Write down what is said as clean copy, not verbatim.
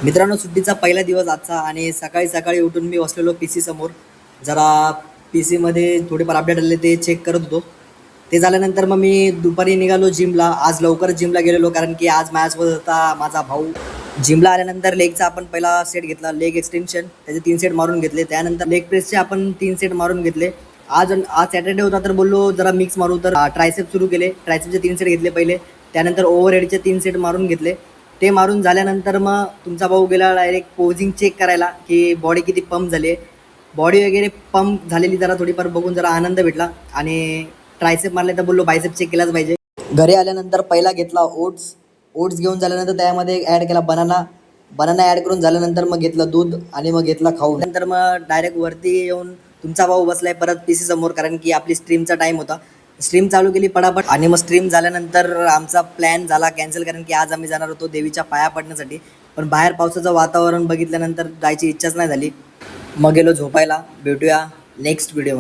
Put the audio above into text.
मित्रांनो, सुट्टीचा पहिला दिवस आजचा आणि सकाळी सकाळी उठून मी बसलेलो पी सी समोर. जरा पी सीमध्ये थोडेफार अपडेट आले ते चेक करत होतो. ते झाल्यानंतर मग मी दुपारी निघालो जिमला. आज लवकर जिमला गेलेलो कारण की आज माझ्यासोबत होता माझा भाऊ. जिमला आल्यानंतर लेगचा आपण पहिला सेट घेतला, लेग एक्सटेन्शन. त्याचे 3 सेट मारून घेतले. त्यानंतर लेग प्रेसचे आपण 3 सेट मारून घेतले. आज आज सॅटर्डे होता तर बोललो जरा मिक्स मारू, तर ट्रायसेप सुरू केले. ट्रायसेपचे 3 सेट घेतले पहिले. त्यानंतर ओव्हरहेडचे 3 सेट मारून घेतले. ते मारून झाल्यानंतर मग तुमचा भाऊ गेला डायरेक्ट पोझिंग चेक करायला की बॉडी किती पंप झाली आहे. बॉडी वगैरे पंप झालेली जरा थोडीफार बघून जरा आनंद भेटला आणि ट्रायसेप मारले तर बोललो बायसेप चेक केलाच पाहिजे. घरी आल्यानंतर पहिला घेतला ओट्स घेऊन झाल्यानंतर त्यामध्ये ॲड केला बनाना ॲड करून झाल्यानंतर मग घेतलं दूध आणि मग घेतला खाऊन. नंतर मग डायरेक्ट वरती येऊन तुमचा भाऊ बसलाय परत पी सी समोर कारण की आपली स्ट्रीमचा टाईम होता. स्ट्रीम चालू केली पटापट आणि मग स्ट्रीम झाल्यानंतर आमचा प्लॅन झाला कॅन्सल कारण की आज आम्ही जाणार होतो देवीच्या पाया पडण्यासाठी. पण बाहेर पावसाचं वातावरण बघितल्यानंतर जायची इच्छाच नाही झाली. मग गेलो झोपायला. भेटूया नेक्स्ट व्हिडिओमध्ये.